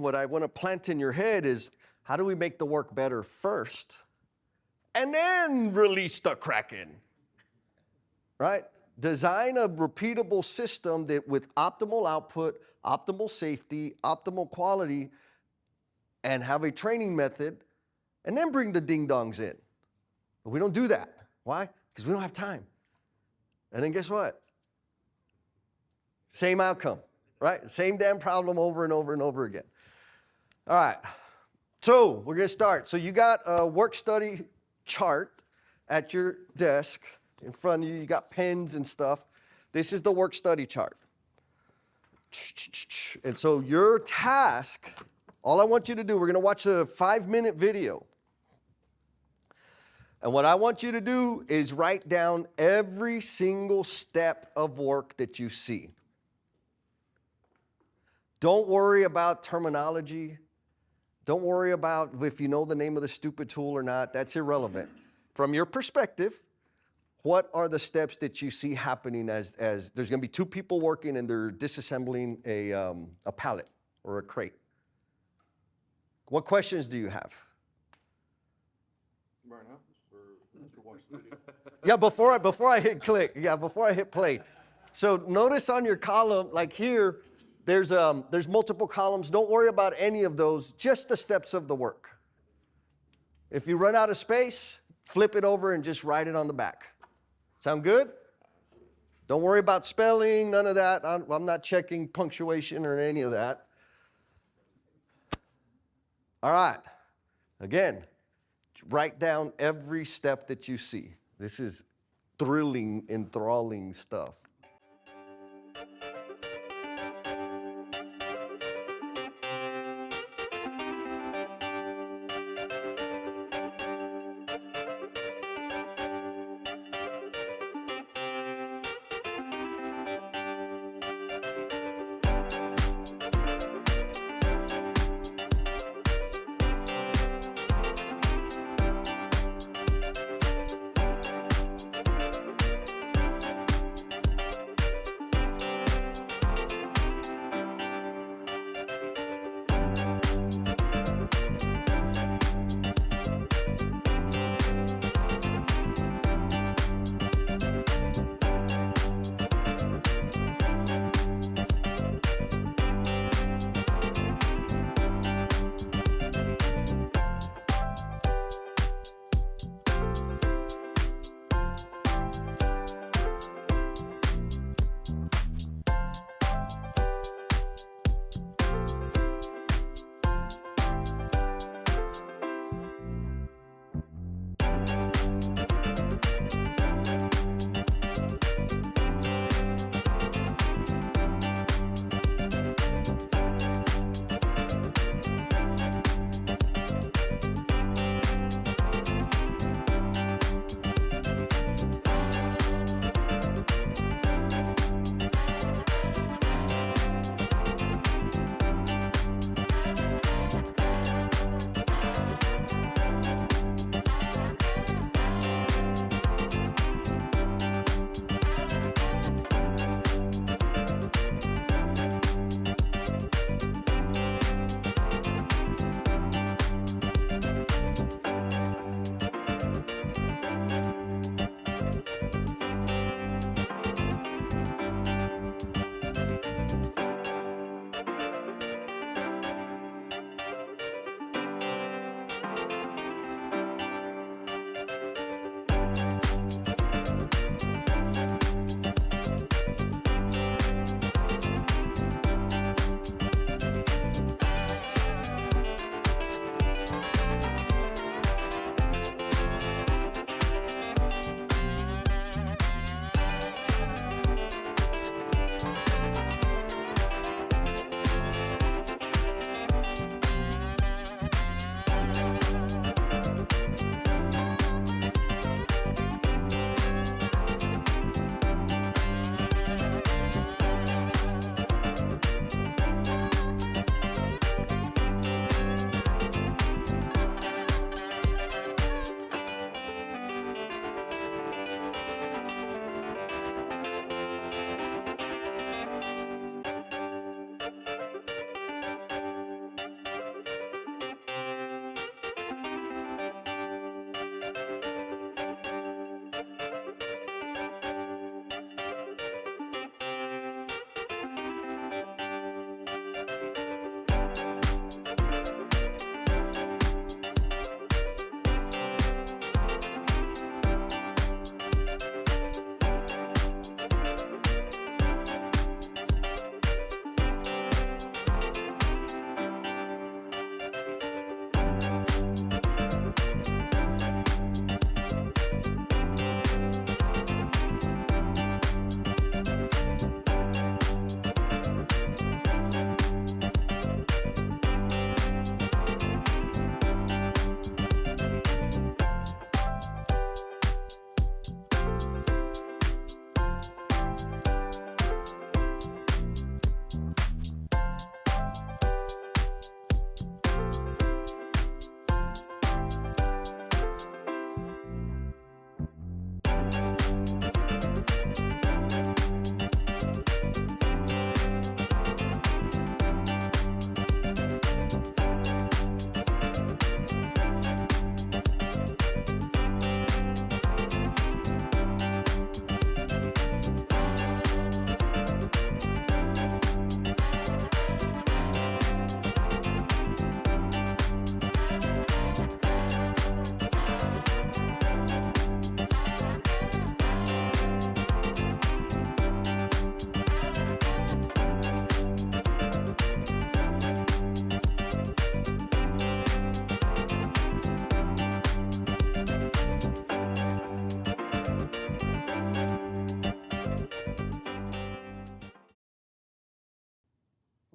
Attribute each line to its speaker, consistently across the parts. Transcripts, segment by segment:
Speaker 1: What I want to plant in your head is, how do we make the work better first? And then release the Kraken, right? Design a repeatable system that with optimal output, optimal safety, optimal quality, and have a training method, and then bring the ding-dongs in. But we don't do that. Why? Because we don't have time. And then guess what? Same outcome, right? Same damn problem over and over and over again. All right, so we're gonna start. So you got a work study chart at your desk in front of you. You got pens and stuff. This is the work study chart. And so your task, all I want you to do, we're gonna watch a 5-minute video. And what I want you to do is write down every single step of work that you see. Don't worry about terminology. Don't worry about if you know the name of the stupid tool or not. That's irrelevant. From your perspective, what are the steps that you see happening as there's going to be 2 people working and they're disassembling a pallet or a crate? What questions do you have? Yeah, before I hit click. Yeah, before I hit play. So notice on your column, like here, there's multiple columns. Don't worry about any of those, just the steps of the work. If you run out of space, flip it over and just write it on the back. Sound good? Don't worry about spelling, none of that. I'm not checking punctuation or any of that. All right. Again, write down every step that you see. This is thrilling, enthralling stuff.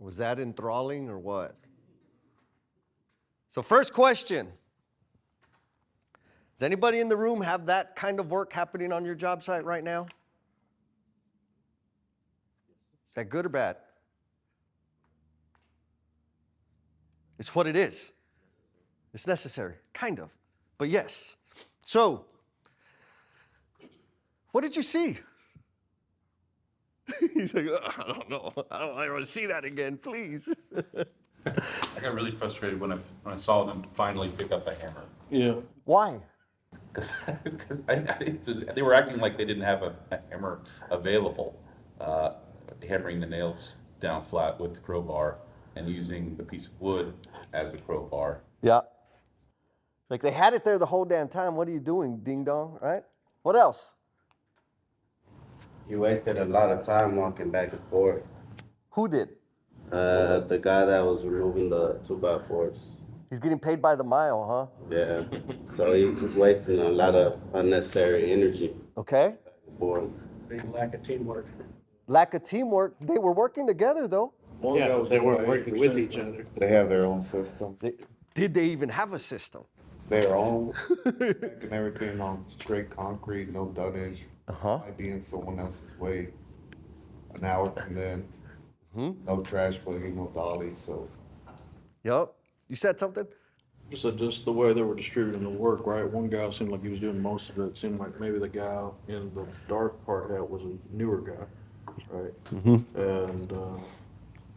Speaker 1: Was that enthralling or what? So first question. Does anybody in the room have that kind of work happening on your job site right now? Is that good or bad? It's what it is. It's necessary, kind of, but yes. So, what did you see? He's like, I don't know. I don't want to see that again, please.
Speaker 2: I got really frustrated when I saw them finally pick up a hammer.
Speaker 3: Yeah.
Speaker 1: Why?
Speaker 2: Because they were acting like they didn't have a hammer available, hammering the nails down flat with the crowbar and using the piece of wood as a crowbar.
Speaker 1: Yeah. Like they had it there the whole damn time. What are you doing, ding dong, right? What else?
Speaker 4: He wasted a lot of time walking back and forth.
Speaker 1: Who did?
Speaker 4: The guy that was removing the 2x4s.
Speaker 1: He's getting paid by the mile, huh?
Speaker 4: Yeah. So he's wasting a lot of unnecessary energy
Speaker 1: Okay.
Speaker 4: for him.
Speaker 3: Big lack of teamwork.
Speaker 1: Lack of teamwork. They were working together, though.
Speaker 3: Yeah, they weren't working with each other.
Speaker 5: They have their own system,
Speaker 1: Did they even have a system?
Speaker 5: their own, and everything on straight concrete, no dunnage.
Speaker 1: Uh-huh.
Speaker 5: Might be in someone else's way an hour from then. No trash for you, no dolly, so.
Speaker 1: Yep. You said something?
Speaker 3: So just the way they were distributing the work, right? One guy seemed like he was doing most of it. It seemed like maybe the guy in the dark part hat was a newer guy, right? And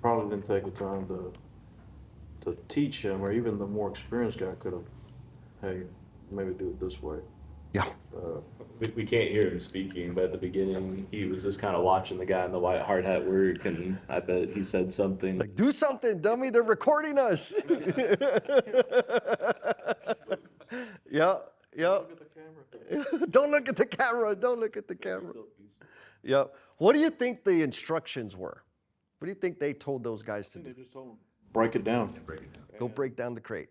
Speaker 3: probably didn't take the time to teach him, or even the more experienced guy could have, hey, maybe do it this way.
Speaker 1: Yeah.
Speaker 6: We can't hear him speaking, but at the beginning, he was just kind of watching the guy in the white hard hat work, and I bet he said something.
Speaker 1: Like, do something, dummy. They're recording us. Yeah. Yeah. Don't look at the camera. Don't look at the camera. Yeah. What do you think the instructions were? What do you think they told those guys to do?
Speaker 3: They just told him, break it down.
Speaker 1: Go break down the crate.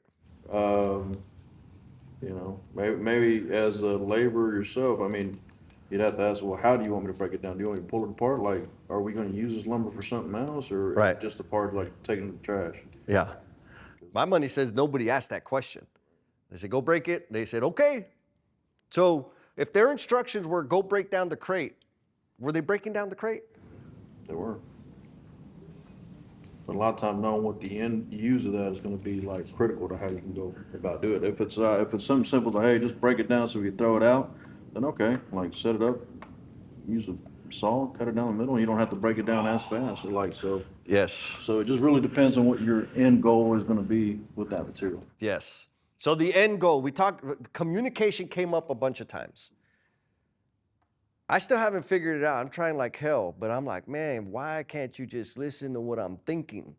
Speaker 3: You know, maybe as a laborer yourself, I mean, you'd have to ask, well, how do you want me to break it down? Do you want me to pull it apart? Like, are we going to use this lumber for something else, or
Speaker 1: Right.
Speaker 3: just a part like taking the trash?
Speaker 1: Yeah. My money says nobody asked that question. They said, go break it. They said, okay. So if their instructions were go break down the crate, were they breaking down the crate?
Speaker 3: They were. But a lot of times knowing what the end use of that is going to be like critical to how you can go about doing it. If it's something simple to, hey, just break it down so we can throw it out, then okay, like set it up, use a saw, cut it down the middle, and you don't have to break it down as fast. So
Speaker 1: Yes.
Speaker 3: So it just really depends on what your end goal is going to be with that material.
Speaker 1: Yes. So the end goal, communication came up a bunch of times. I still haven't figured it out. I'm trying like hell, but I'm like, man, why can't you just listen to what I'm thinking?